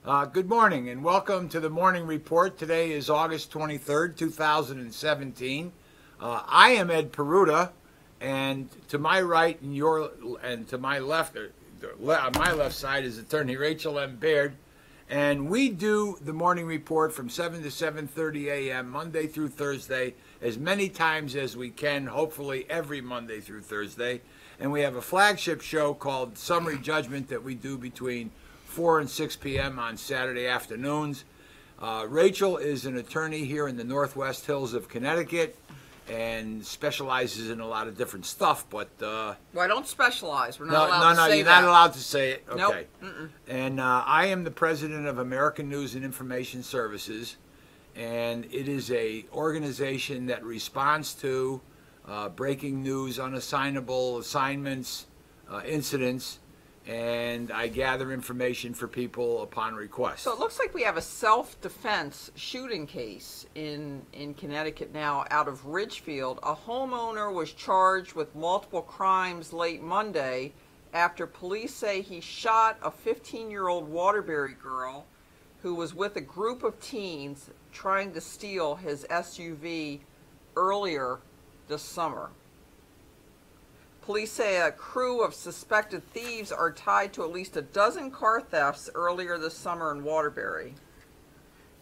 Good morning and welcome to the morning report. Today is August 23rd, 2017. I am Ed Peruta, and to my right and to my left, on my left side is attorney Rachel M. Baird, and we do the morning report from 7 to 7:30 a.m. Monday through Thursday, as many times as we can, hopefully every Monday through Thursday. And we have a flagship show called Summary Judgment that we do between 4 and 6 p.m. on Saturday afternoons. Rachel is an attorney here in the Northwest Hills of Connecticut and specializes in a lot of different stuff, but... well, I don't specialize. We're not allowed to say that. No, you're not allowed to say it. Okay. Nope. And I am the president of American News and Information Services, and it is a organization that responds to breaking news, unassignable assignments, incidents, and I gather information for people upon request. So it looks like we have a self-defense shooting case in Connecticut now out of Ridgefield. A homeowner was charged with multiple crimes late Monday after police say he shot a 15-year-old Waterbury girl who was with a group of teens trying to steal his SUV earlier this summer. Police say a crew of suspected thieves are tied to at least a dozen car thefts earlier this summer in Waterbury.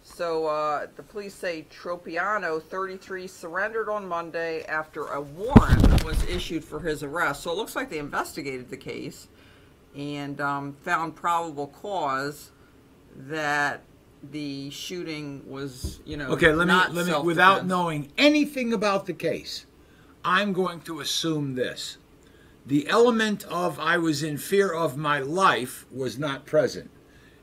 So the police say Tropiano, 33, surrendered on Monday after a warrant was issued for his arrest. So it looks like they investigated the case and found probable cause that the shooting was, okay, let me without knowing anything about the case, I'm going to assume this. The element of I was in fear of my life was not present.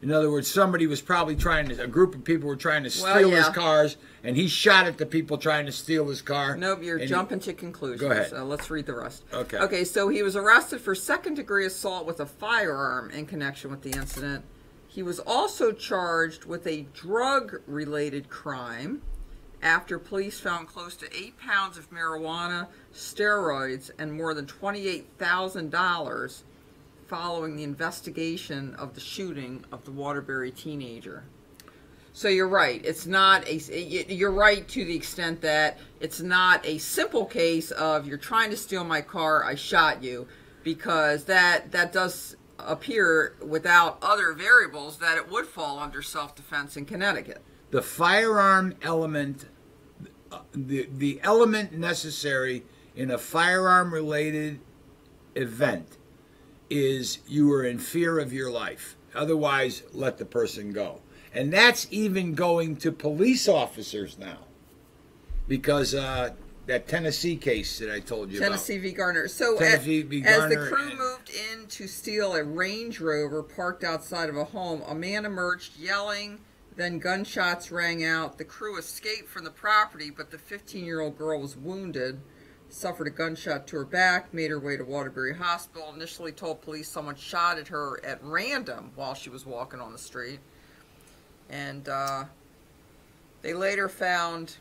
In other words, somebody was probably a group of people were trying to steal his cars, and he shot at the people trying to steal his car. Nope, you're jumping to conclusions. Go ahead. Let's read the rest. Okay. Okay, so he was arrested for second-degree assault with a firearm in connection with the incident. He was also charged with a drug-related crime after police found close to 8 pounds of marijuana, steroids, and more than $28,000 following the investigation of the shooting of the Waterbury teenager. So you're right. It's not you're right to the extent that it's not a simple case of you're trying to steal my car, I shot you, because that does appear without other variables that it would fall under self-defense in Connecticut. The firearm element, the element necessary in a firearm-related event is you were in fear of your life. Otherwise, let the person go. And that's even going to police officers now, because that Tennessee case that I told you Tennessee about. v. Garner. So as the crew moved in to steal a Range Rover parked outside of a home, a man emerged yelling. Then gunshots rang out. The crew escaped from the property, but the 15-year-old girl was wounded, suffered a gunshot to her back, made her way to Waterbury Hospital, initially told police someone shot at her at random while she was walking on the street. And they later found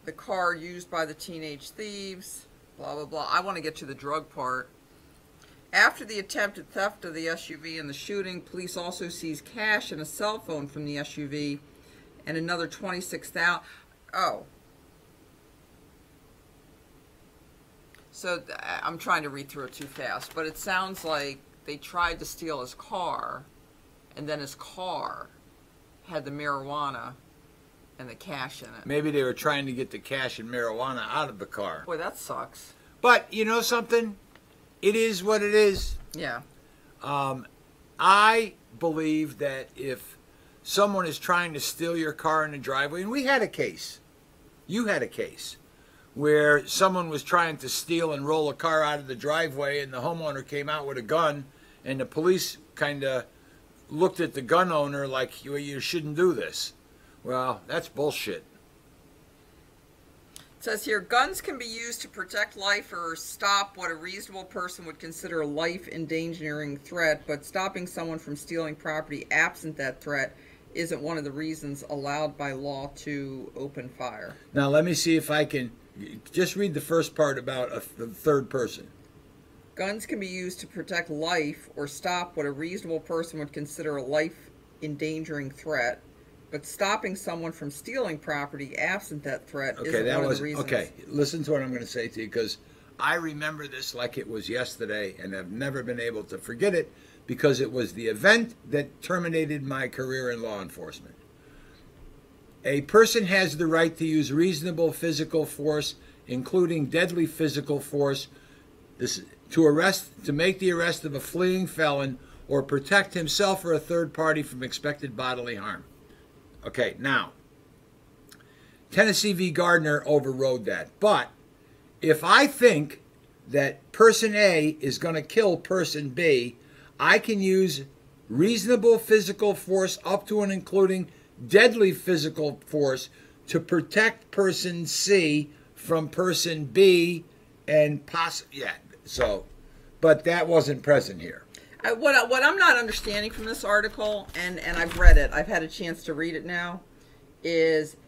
the car used by the teenage thieves, blah, blah, blah. I want to get to the drug part. After the attempted theft of the SUV and the shooting, police also seized cash and a cell phone from the SUV and another $26,000. Oh. So I'm trying to read through it too fast, but it sounds like they tried to steal his car, and then his car had the marijuana and the cash in it. Maybe they were trying to get the cash and marijuana out of the car. Boy, that sucks. But you know something? It is what it is. Yeah. I believe that if someone is trying to steal your car in the driveway, and we had a case, you had a case, where someone was trying to steal and roll a car out of the driveway, and the homeowner came out with a gun, and the police kind of looked at the gun owner like, you shouldn't do this. Well, that's bullshit. It says here, guns can be used to protect life or stop what a reasonable person would consider a life-endangering threat, but stopping someone from stealing property absent that threat isn't one of the reasons allowed by law to open fire. Now, let me see if I can just read the first part about the third person. Guns can be used to protect life or stop what a reasonable person would consider a life-endangering threat. But stopping someone from stealing property absent that threat isn't one of the reasons. Okay, listen to what I'm going to say to you, because I remember this like it was yesterday, and I've never been able to forget it, because it was the event that terminated my career in law enforcement. A person has the right to use reasonable physical force, including deadly physical force, to make the arrest of a fleeing felon or protect himself or a third party from expected bodily harm. Okay, now, Tennessee v. Gardner overrode that. But if I think that person A is going to kill person B, I can use reasonable physical force up to and including deadly physical force to protect person C from person B and but that wasn't present here. What I'm not understanding from this article, and I've read it, I've had a chance to read it now, is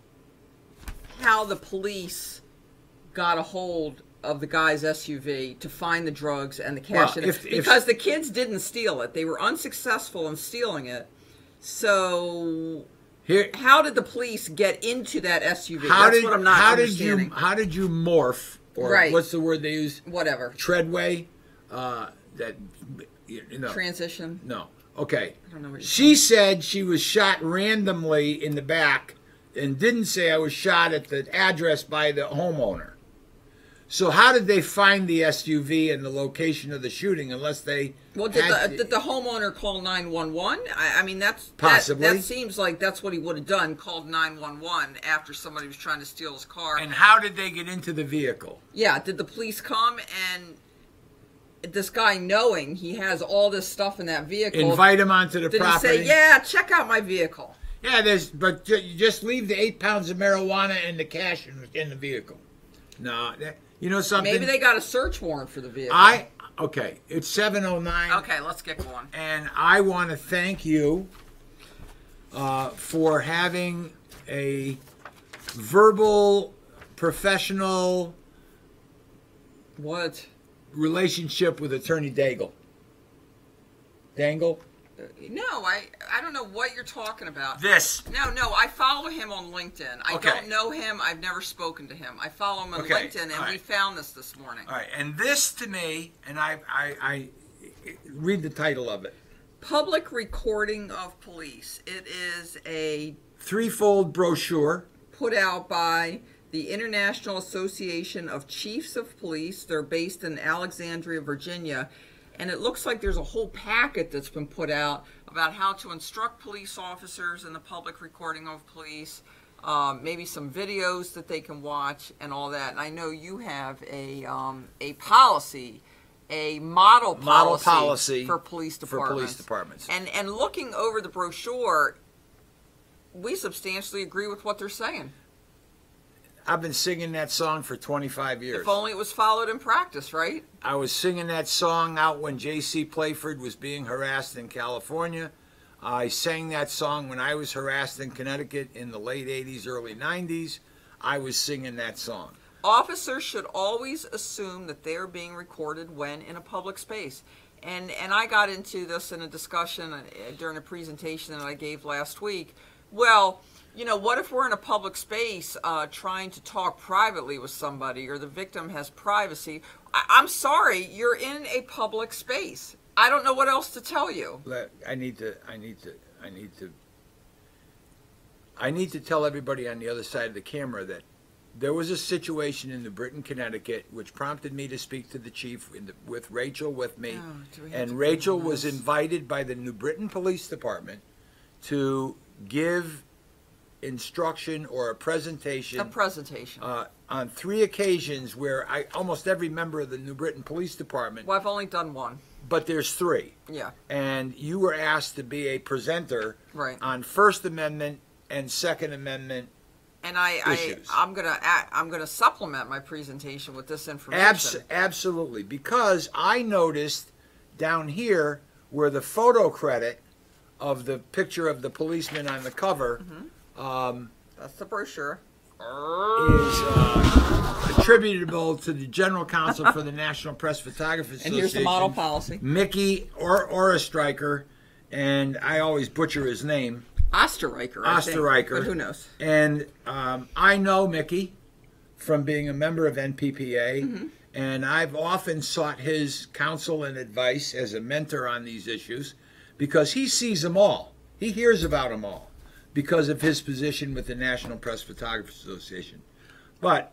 how the police got a hold of the guy's SUV to find the drugs and the cash in it. Because the kids didn't steal it. They were unsuccessful in stealing it. So how did the police get into that SUV? That's what I'm not understanding. How did you morph, or what's the word they use? Whatever. Treadway? Transition? No. Okay. I don't know what she said she was shot randomly in the back and didn't say I was shot at the address by the homeowner. So how did they find the SUV and the location of the shooting unless they... Well, did the homeowner call 911? I mean, possibly. That seems like that's what he would have done, called 911 after somebody was trying to steal his car. And how did they get into the vehicle? Yeah, did the police come and... This guy, knowing he has all this stuff in that vehicle, invite him onto the property. Did he say, "Yeah, check out my vehicle"? Yeah, but you just leave the 8 pounds of marijuana and the cash in the vehicle. No, you know something. Maybe they got a search warrant for the vehicle. Okay, it's 7:09. Okay, let's get going. And I want to thank you for having a verbal, professional. What? Relationship with Attorney Dangle. No, I don't know what you're talking about. This. No, I follow him on LinkedIn. I don't know him. I've never spoken to him. I follow him on LinkedIn, and we found this morning. All right, and this to me, and I read the title of it. Public Recording of Police. It is a threefold brochure put out by the International Association of Chiefs of Police. They're based in Alexandria, Virginia. And it looks like there's a whole packet that's been put out about how to instruct police officers in the public recording of police, maybe some videos that they can watch and all that. And I know you have a policy, a model policy for police departments. And looking over the brochure, we substantially agree with what they're saying. I've been singing that song for 25 years. If only it was followed in practice, right? I was singing that song out when J.C. Playford was being harassed in California. I sang that song when I was harassed in Connecticut in the late 80s, early 90s. I was singing that song. Officers should always assume that they are being recorded when in a public space. And I got into this in a discussion during a presentation that I gave last week. Well, you know, what if we're in a public space trying to talk privately with somebody, or the victim has privacy? I'm sorry, you're in a public space. I don't know what else to tell you. I need to tell everybody on the other side of the camera that there was a situation in New Britain, Connecticut, which prompted me to speak to the chief with Rachel with me. And Rachel was invited by the New Britain Police Department to give instruction or a presentation on 3 occasions where almost every member of the New Britain Police Department. Well, I've only done 1. But there's 3. Yeah. And you were asked to be a presenter on First Amendment and Second Amendment issues. I'm gonna supplement my presentation with this information. Absolutely, because I noticed down here where the photo credit of the picture of the policeman on the cover. That's the brochure. Is attributable to the General Counsel for the National Press Photographers Association. And here's the model policy. Mickey Osterreicher, and I always butcher his name. Osterreicher. Osterreicher. But who knows? And I know Mickey from being a member of NPPA, and I've often sought his counsel and advice as a mentor on these issues because he sees them all. He hears about them all because of his position with the National Press Photographers Association. But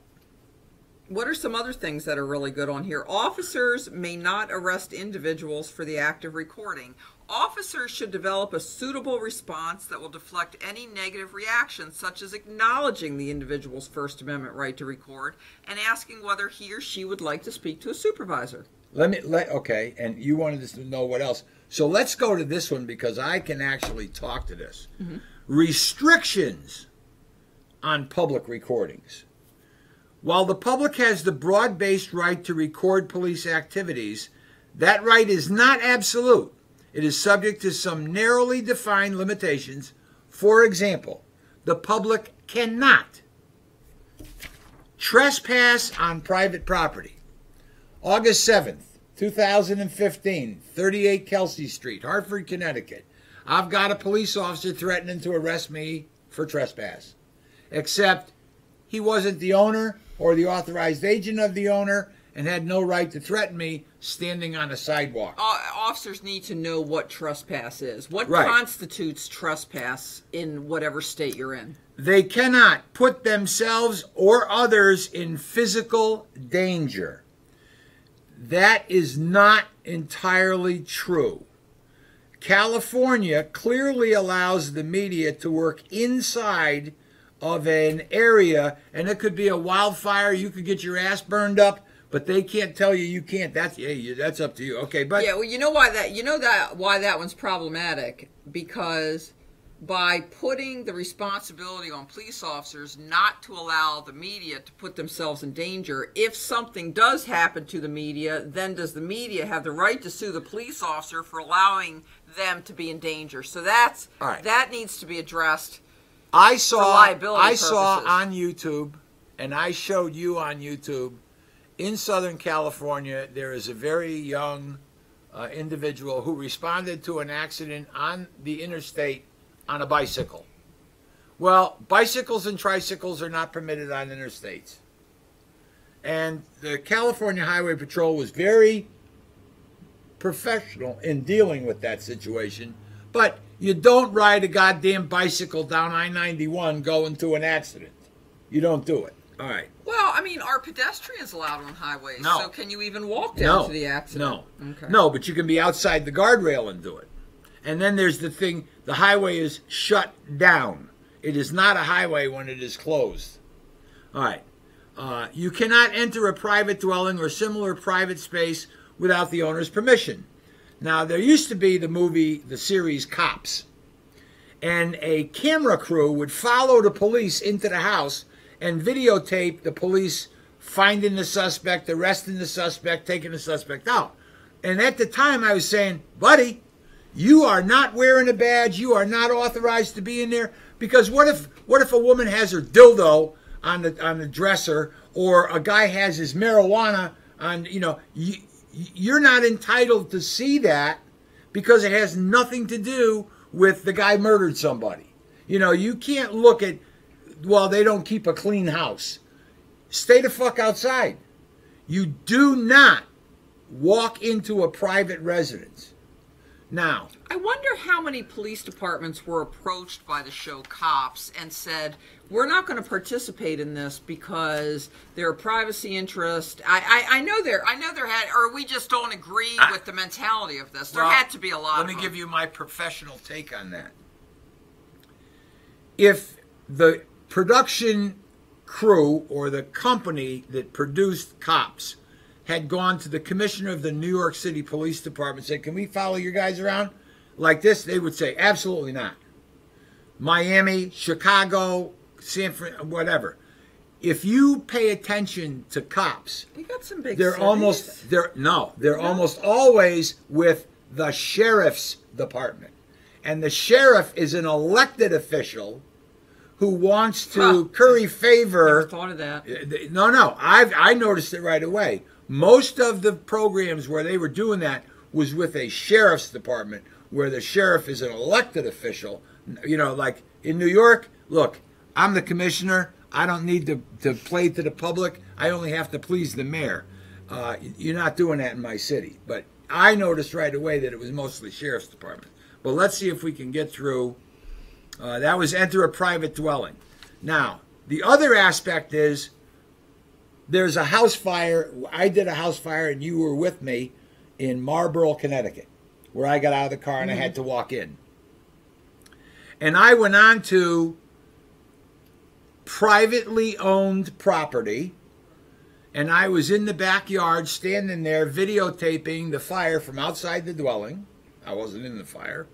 what are some other things that are really good on here? Officers may not arrest individuals for the act of recording. Officers should develop a suitable response that will deflect any negative reactions, such as acknowledging the individual's First Amendment right to record and asking whether he or she would like to speak to a supervisor. Okay, and you wanted to know what else. So let's go to this one because I can actually talk to this. Restrictions on public recordings. While the public has the broad-based right to record police activities, that right is not absolute. It is subject to some narrowly defined limitations. For example, the public cannot trespass on private property. August 7th, 2015, 38 Kelsey Street, Hartford, Connecticut. I've got a police officer threatening to arrest me for trespass, except he wasn't the owner or the authorized agent of the owner and had no right to threaten me standing on a sidewalk. Officers need to know what trespass is. What constitutes trespass in whatever state you're in? They cannot put themselves or others in physical danger. That is not entirely true. California clearly allows the media to work inside of an area, and it could be a wildfire. You could get your ass burned up, but they can't tell you can't. That's up to you. Okay, but yeah, well, you know why that one's problematic, because by putting the responsibility on police officers not to allow the media to put themselves in danger, if something does happen to the media, then does the media have the right to sue the police officer for allowing them to be in danger? So that needs to be addressed. I saw purposes. On YouTube, and I showed you on YouTube, in Southern California, there is a very young individual who responded to an accident on the interstate on a bicycle. Well, bicycles and tricycles are not permitted on interstates. And the California Highway Patrol was very professional in dealing with that situation. But you don't ride a goddamn bicycle down I-91 going to an accident. You don't do it. All right. Well, I mean, are pedestrians allowed on highways? No. So can you even walk down to the accident? No. Okay. No, but you can be outside the guardrail and do it. And then there's the thing, the highway is shut down. It is not a highway when it is closed. All right. You cannot enter a private dwelling or similar private space without the owner's permission. Now, there used to be the series Cops, and a camera crew would follow the police into the house and videotape the police finding the suspect, arresting the suspect, taking the suspect out. And at the time, I was saying, buddy, you are not wearing a badge. You are not authorized to be in there. Because what if a woman has her dildo on the dresser, or a guy has his marijuana on, you're not entitled to see that because it has nothing to do with the guy murdered somebody. You can't look at, well, they don't keep a clean house. Stay the fuck outside. You do not walk into a private residence. Now, I wonder how many police departments were approached by the show Cops and said, we're not going to participate in this because there are privacy interests. I know there had, or we just don't agree with the mentality of this. There had to be a lot of them. Let me give you my professional take on that. If the production crew or the company that produced Cops had gone to the commissioner of the New York City Police Department and said, can we follow your guys around like this? They would say, absolutely not. Miami, Chicago, San Francisco, whatever. If you pay attention to Cops, we got some big they're cities. almost always with the sheriff's department. And the sheriff is an elected official who wants to curry favor. Never thought of that. No. I noticed it right away. Most of the programs where they were doing that was with a sheriff's department, where the sheriff is an elected official. You know, like in New York, look, I'm the commissioner. I don't need to play to the public. I only have to please the mayor. You're not doing that in my city. But I noticed right away that it was mostly sheriff's department. But let's see if we can get through. That was enter a private dwelling. Now, the other aspect is there's a house fire. I did a house fire, and you were with me in Marlborough, Connecticut, where I got out of the car and I had to walk in. And I went on to privately owned property, and I was in the backyard standing there videotaping the fire from outside the dwelling. I wasn't in the fire.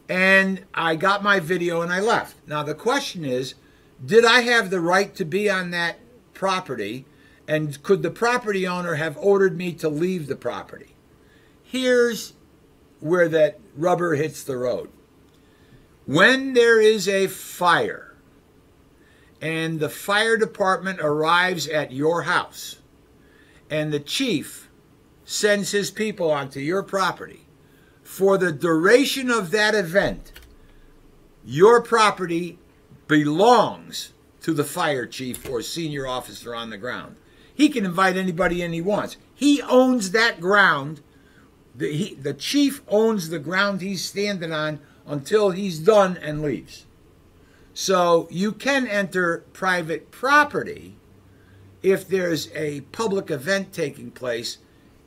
And I got my video and I left. Now the question is, did I have the right to be on that property, and could the property owner have ordered me to leave the property? Here's where that rubber hits the road. When there is a fire and the fire department arrives at your house and the chief sends his people onto your property, for the duration of that event, your property belongs to the fire chief or senior officer on the ground. He can invite anybody in he wants. He owns that ground. The chief owns the ground he's standing on until he's done and leaves. So you can enter private property if there's a public event taking place.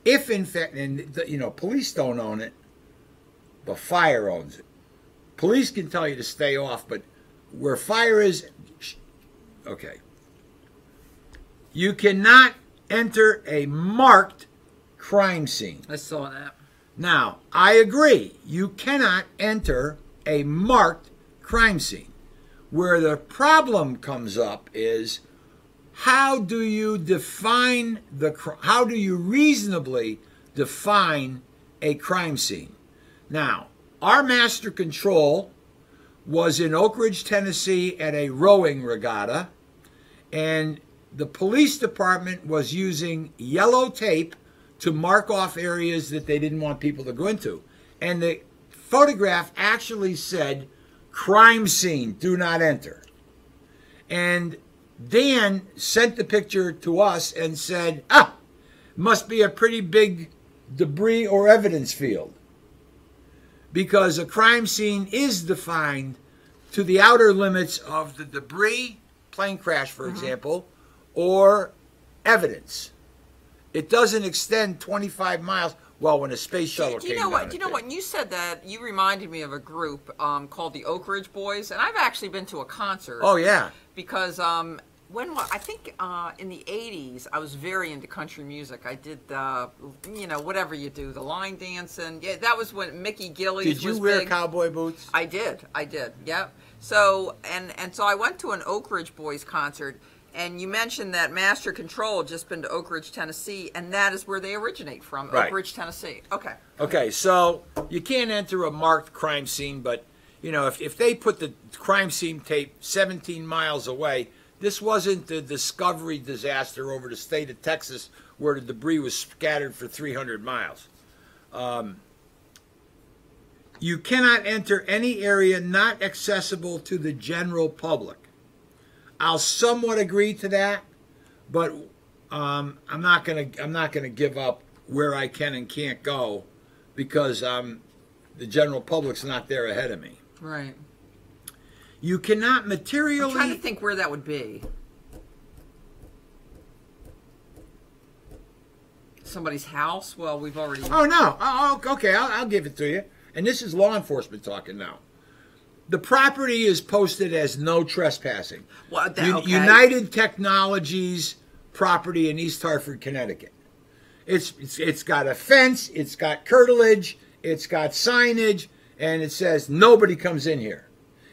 If in fact, and police don't own it, but fire owns it. Police can tell you to stay off, but where fire is, okay. You cannot enter a marked crime scene. I saw that. Now, I agree. You cannot enter a marked crime scene. Where the problem comes up is, how do you reasonably define a crime scene? Now, our master control was in Oak Ridge, Tennessee at a rowing regatta, and the police department was using yellow tape to mark off areas that they didn't want people to go into. And the photograph actually said, crime scene, do not enter. And Dan sent the picture to us and said, must be a pretty big debris or evidence field. Because a crime scene is defined to the outer limits of the debris, plane crash, for example, or evidence. It doesn't extend 25 miles. Well, when a space shuttle came down. Do you know what? When you said that, you reminded me of a group called the Oak Ridge Boys, and I've actually been to a concert. Oh, yeah. Because I think in the 80s, I was very into country music. I did, whatever you do, the line dancing. Yeah, that was when Mickey Gillies was big. Did you wear cowboy boots? I did. Yep. So, and so I went to an Oak Ridge Boys concert, and you mentioned that Master Control had just been to Oak Ridge, Tennessee, and that is where they originate from, right. Oak Ridge, Tennessee. Okay. Okay, so you can't enter a marked crime scene, but, if they put the crime scene tape 17 miles away, this wasn't the Discovery disaster over the state of Texas where the debris was scattered for 300 miles. You cannot enter any area not accessible to the general public. I'll somewhat agree to that, but I'm not gonna give up where I can and can't go because the general public's not there ahead of me. Right. You cannot materially. I'm trying to think where that would be. Somebody's house? Well, we've already. Oh no! Oh, okay. I'll give it to you. And this is law enforcement talking now. The property is posted as no trespassing. Well, okay. United Technologies property in East Hartford, Connecticut. It's got a fence, it's got curtilage, it's got signage, and it says nobody comes in here.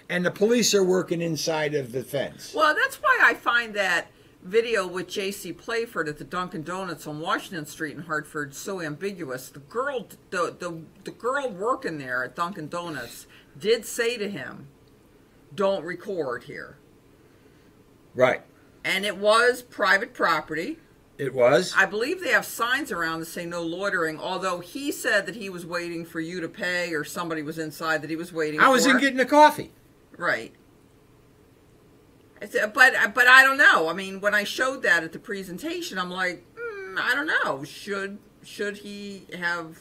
And the police are working inside of the fence. Well, that's why I find that video with J.C. Playford at the Dunkin' Donuts on Washington Street in Hartford so ambiguous. The girl working there at Dunkin' Donuts did say to him, "Don't record here." Right. And it was private property. It was. I believe they have signs around that say no loitering, although he said that he was waiting for you to pay, or somebody was inside that he was waiting for. I was in getting a coffee. Right. But I don't know. I mean, when I showed that at the presentation, I'm like, I don't know. Should he have,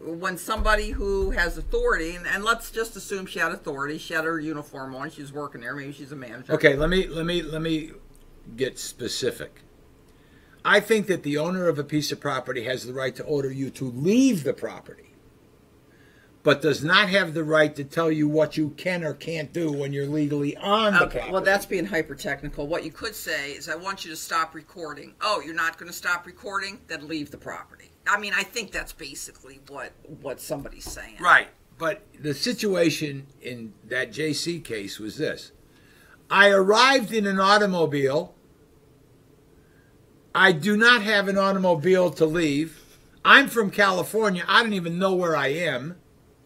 when somebody who has authority, and let's just assume she had authority, she had her uniform on, she was working there, maybe she's a manager. Okay, let me get specific. I think that the owner of a piece of property has the right to order you to leave the property, but does not have the right to tell you what you can or can't do when you're legally on the property. Well, that's being hyper-technical. What you could say is, I want you to stop recording. Oh, you're not going to stop recording? Then leave the property. I mean, I think that's basically what somebody's saying. Right. But the situation in that JC case was this. I arrived in an automobile. I do not have an automobile to leave. I'm from California. I don't even know where I am.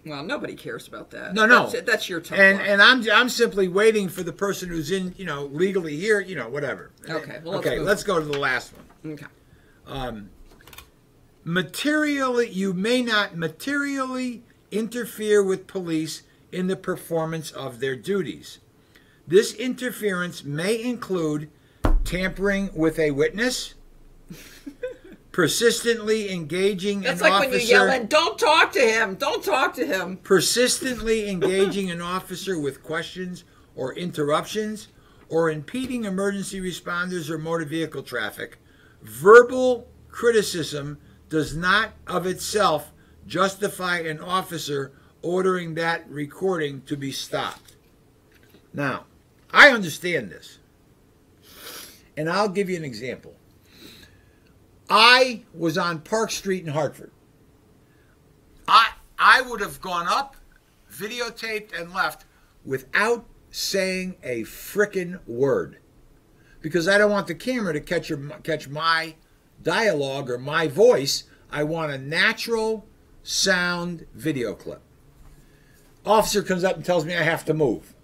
Well, nobody cares about that. No. That's your tough and line. and I'm simply waiting for the person who's in, legally here, whatever. Okay. Well, let's go to the last one. Okay. You may not materially interfere with police in the performance of their duties. This interference may include tampering with a witness, persistently engaging That's an like officer. when you're yelling, "Don't talk to him! Don't talk to him!" Persistently engaging an officer with questions or interruptions, or impeding emergency responders or motor vehicle traffic. Verbal criticism does not of itself justify an officer ordering that recording to be stopped. Now, I understand this, and I'll give you an example. I was on Park Street in Hartford. I would have gone up, videotaped, and left without saying a frickin' word, because I don't want the camera to catch my dialogue or my voice. I want a natural sound video clip. Officer comes up and tells me I have to move.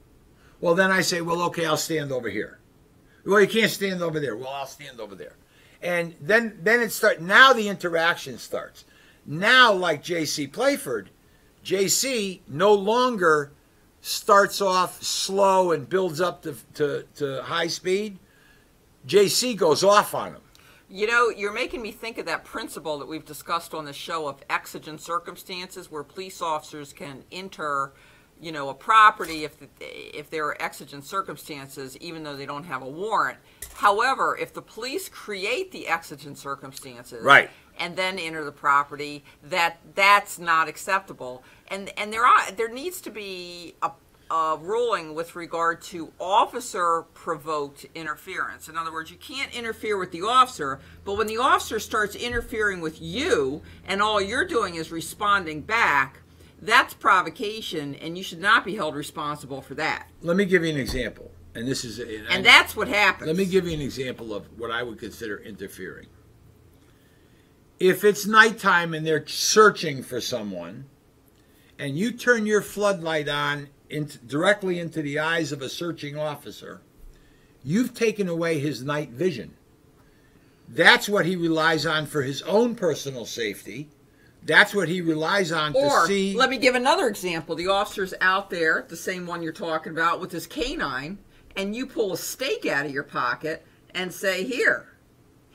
Well, then I say, well, okay, I'll stand over here. Well, you can't stand over there. Well, I'll stand over there. And then it starts. Now the interaction starts. Now, like J.C. Playford, J.C. no longer starts off slow and builds up to high speed. J.C. goes off on him. You're making me think of that principle that we've discussed on the show of exigent circumstances, where police officers can enter, a property if there are exigent circumstances, even though they don't have a warrant. However, if the police create the exigent circumstances, right, and then enter the property, that's not acceptable. And there needs to be a ruling with regard to officer-provoked interference. In other words, you can't interfere with the officer, but when the officer starts interfering with you and all you're doing is responding back, that's provocation, and you should not be held responsible for that. Let me give you an example. And that's what happens. Let me give you an example of what I would consider interfering. If it's nighttime and they're searching for someone, and you turn your floodlight on directly into the eyes of a searching officer, you've taken away his night vision. That's what he relies on for his own personal safety. That's what he relies on to see. Let me give another example. The officer's out there, the same one you're talking about, with his canine, and you pull a steak out of your pocket and say, "Here,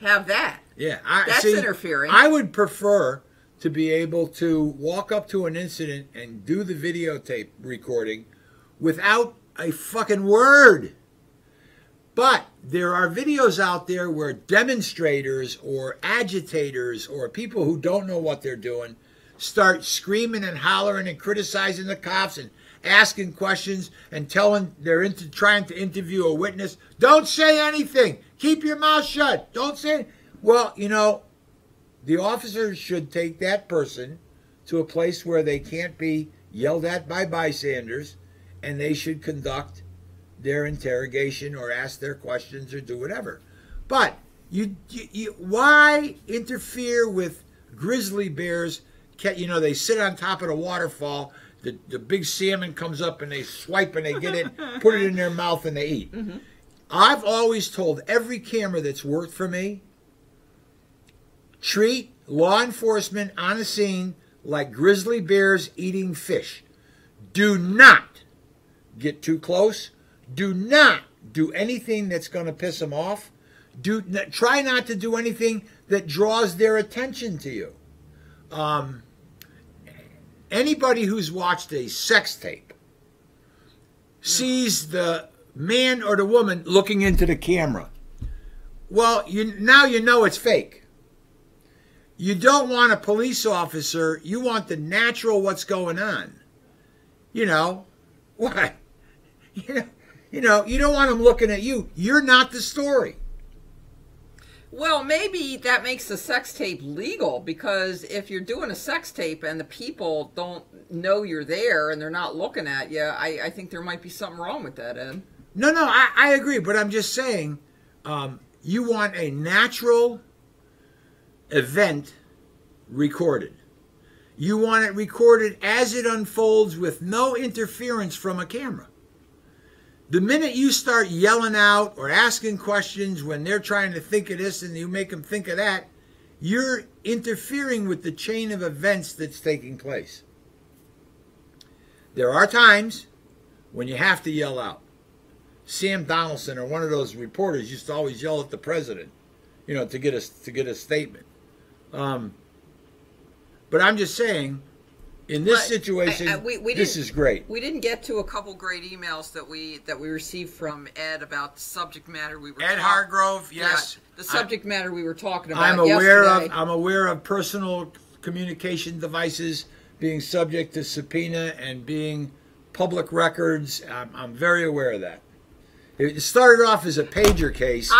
have that." Yeah, that's interfering. I would prefer to be able to walk up to an incident and do the videotape recording without a fucking word. But there are videos out there where demonstrators or agitators or people who don't know what they're doing start screaming and hollering and criticizing the cops and asking questions and telling they're trying to interview a witness. Don't say anything. Keep your mouth shut. Don't say. Well, the officers should take that person to a place where they can't be yelled at by bystanders, and they should conduct their interrogation or ask their questions or do whatever. But you why interfere with grizzly bears? They sit on top of the waterfall. The big salmon comes up and they swipe and they get it, put it in their mouth and they eat. Mm-hmm. I've always told every camera that's worked for me, treat law enforcement on a scene like grizzly bears eating fish. Do not get too close. Do not do anything that's going to piss them off. Try not to do anything that draws their attention to you. Anybody who's watched a sex tape sees the man or the woman looking into the camera. Well, now you know it's fake. You don't want a police officer. You want the natural what's going on. You know, what? You don't want them looking at you. You're not the story. Well, maybe that makes the sex tape legal, because if you're doing a sex tape and the people don't know you're there and they're not looking at you, I think there might be something wrong with that, Ed. No, I agree, but I'm just saying, you want a natural event recorded. You want it recorded as it unfolds with no interference from a camera. The minute you start yelling out or asking questions when they're trying to think of this and you make them think of that, you're interfering with the chain of events that's taking place. There are times when you have to yell out. Sam Donaldson, or one of those reporters, used to always yell at the president, to get a statement. But I'm just saying, in this situation, this is great. We didn't get to a couple great emails that we received from Ed about the subject matter we were Ed Hargrove, yes. Yeah, the subject matter we were talking about I'm aware of personal communication devices being subject to subpoena and being public records. I'm very aware of that. It started off as a pager case.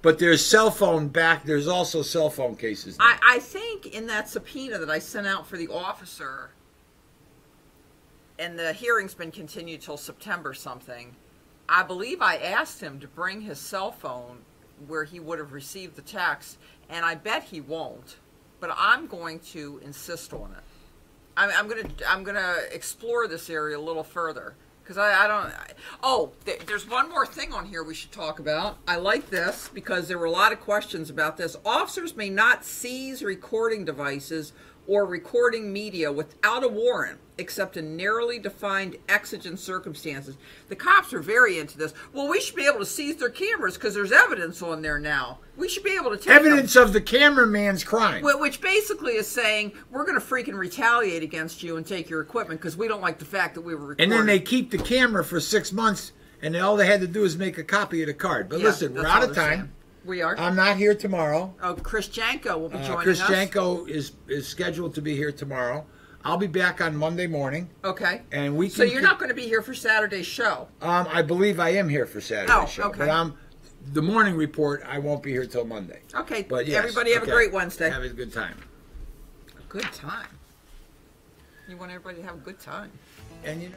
But there's there's also cell phone cases now. I think in that subpoena that I sent out for the officer, and the hearing's been continued till September something, I believe I asked him to bring his cell phone where he would have received the text, and I bet he won't, but I'm going to insist on it. I'm gonna explore this area a little further. Because there's one more thing on here we should talk about. I like this because there were a lot of questions about this. Officers may not seize recording devices or recording media without a warrant, except in narrowly defined exigent circumstances. The cops are very into this. Well, we should be able to seize their cameras because there's evidence on there now. We should be able to take evidence of the cameraman's crime. Which basically is saying, we're going to freaking retaliate against you and take your equipment because we don't like the fact that we were recording. And then they keep the camera for 6 months, and all they had to do is make a copy of the card. But listen, we're out of time. Saying. We are. I'm not here tomorrow. Oh, Chris Janko will be joining Chris us. Janko is scheduled to be here tomorrow. I'll be back on Monday morning. Okay. And we can. So you're not going to be here for Saturday's show? I believe I am here for Saturday's show. Okay. But the morning report, I won't be here till Monday. Okay. But yes, everybody have a great Wednesday. Have a good time. A good time? You want everybody to have a good time. And